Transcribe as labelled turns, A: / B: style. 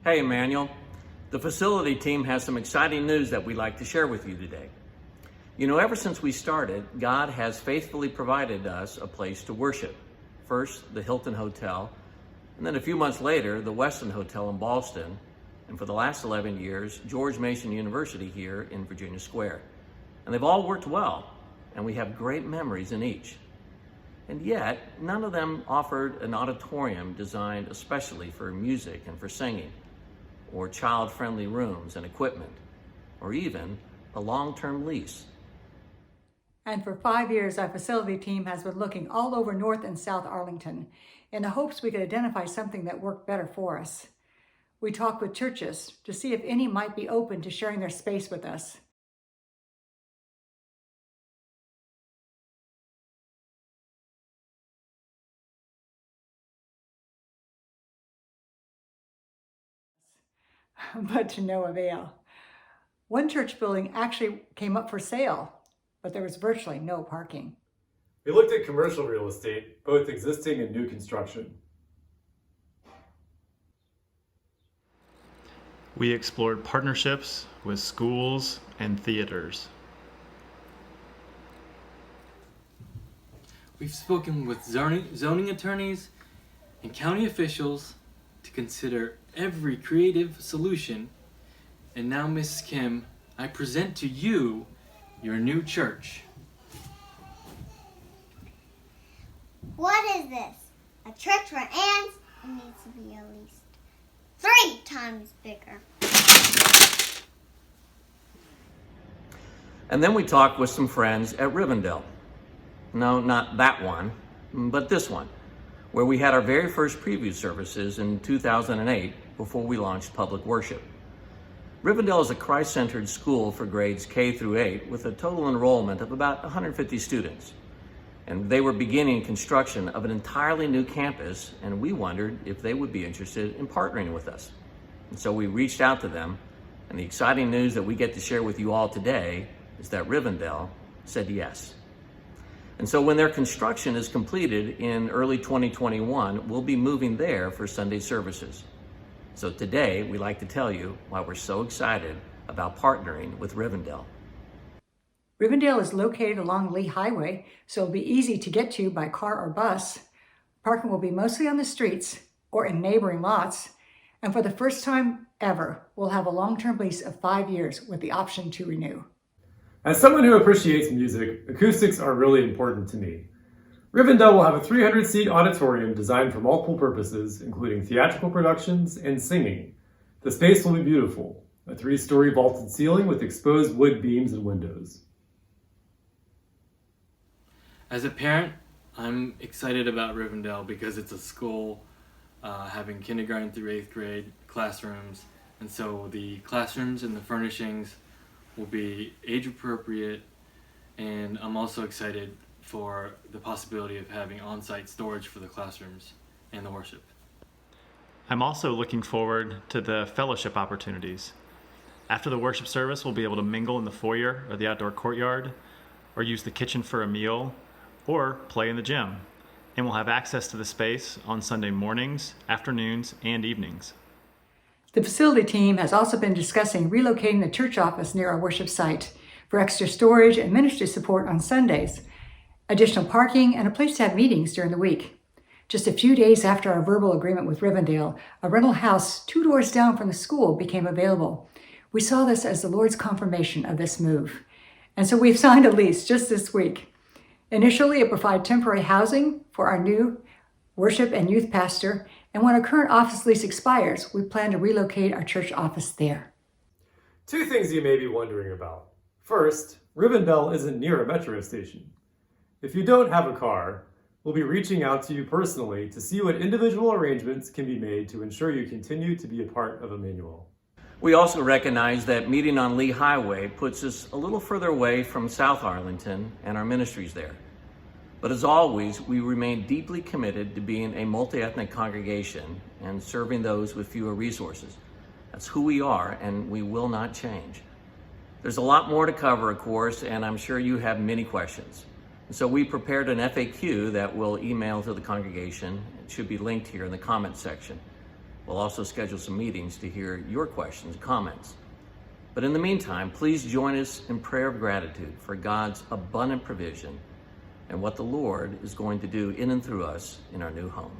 A: Hey, Emmanuel. The facility team has some exciting news that we'd like to share with you today. You know, ever since we started, God has faithfully provided us a place to worship. First, the Hilton Hotel, and then a few months later, the Westin Hotel in Ballston, and for the last 11 years, George Mason University here in Virginia Square. And they've all worked well, and we have great memories in each. And yet, none of them offered an auditorium designed especially for music and for singing, or child-friendly rooms and equipment, or even a long-term lease.
B: And for 5 years, our facility team has been looking all over North and South Arlington in the hopes we could identify something that worked better for us. We talked with churches to see if any might be open to sharing their space with us. But to no avail. One church building actually came up for sale, but there was virtually no parking.
C: We looked at commercial real estate, both existing and new construction.
D: We explored partnerships with schools and theaters.
E: We've spoken with zoning attorneys and county officials to consider every creative solution. And now, Miss Kim, I present to you your new church.
F: What is this? A church for ants? It needs to be at least 3 times bigger.
A: And then we talked with some friends at Rivendell. No, not that one, but this one, where we had our very first preview services in 2008 before we launched public worship. Rivendell is a Christ-centered school for grades K through 8 with a total enrollment of about 150 students. And they were beginning construction of an entirely new campus, and we wondered if they would be interested in partnering with us. And so we reached out to them, and the exciting news that we get to share with you all today is that Rivendell said yes. And so when their construction is completed in early 2021, we'll be moving there for Sunday services. So today, we'd like to tell you why we're so excited about partnering with Rivendell.
B: Rivendell is located along Lee Highway, so it'll be easy to get to by car or bus. Parking will be mostly on the streets or in neighboring lots. And for the first time ever, we'll have a long-term lease of 5 years with the option to renew.
C: As someone who appreciates music, acoustics are really important to me. Rivendell will have a 300-seat auditorium designed for multiple purposes, including theatrical productions and singing. The space will be beautiful, a 3-story vaulted ceiling with exposed wood beams and windows.
E: As a parent, I'm excited about Rivendell because it's a school having kindergarten through 8th grade classrooms, and so the classrooms and the furnishings will be age appropriate, and I'm also excited for the possibility of having on-site storage for the classrooms and the worship.
D: I'm also looking forward to the fellowship opportunities. After the worship service, we'll be able to mingle in the foyer or the outdoor courtyard, or use the kitchen for a meal, or play in the gym. And we'll have access to the space on Sunday mornings, afternoons, and evenings.
B: The facility team has also been discussing relocating the church office near our worship site for extra storage and ministry support on Sundays, additional parking, and a place to have meetings during the week. Just a few days after our verbal agreement with Rivendell, a rental house 2 doors down from the school became available. We saw this as the Lord's confirmation of this move. And so we've signed a lease just this week. Initially, it provided temporary housing for our new worship and youth pastor, and when our current office lease expires, we plan to relocate our church office there.
C: 2 things you may be wondering about. First, Rivendell isn't near a metro station. If you don't have a car, we'll be reaching out to you personally to see what individual arrangements can be made to ensure you continue to be a part of Emmanuel.
A: We also recognize that meeting on Lee Highway puts us a little further away from South Arlington and our ministries there. But as always, we remain deeply committed to being a multi-ethnic congregation and serving those with fewer resources. That's who we are, and we will not change. There's a lot more to cover, of course, and I'm sure you have many questions. So we prepared an FAQ that we'll email to the congregation. It should be linked here in the comments section. We'll also schedule some meetings to hear your questions and comments. But in the meantime, please join us in prayer of gratitude for God's abundant provision and what the Lord is going to do in and through us in our new home.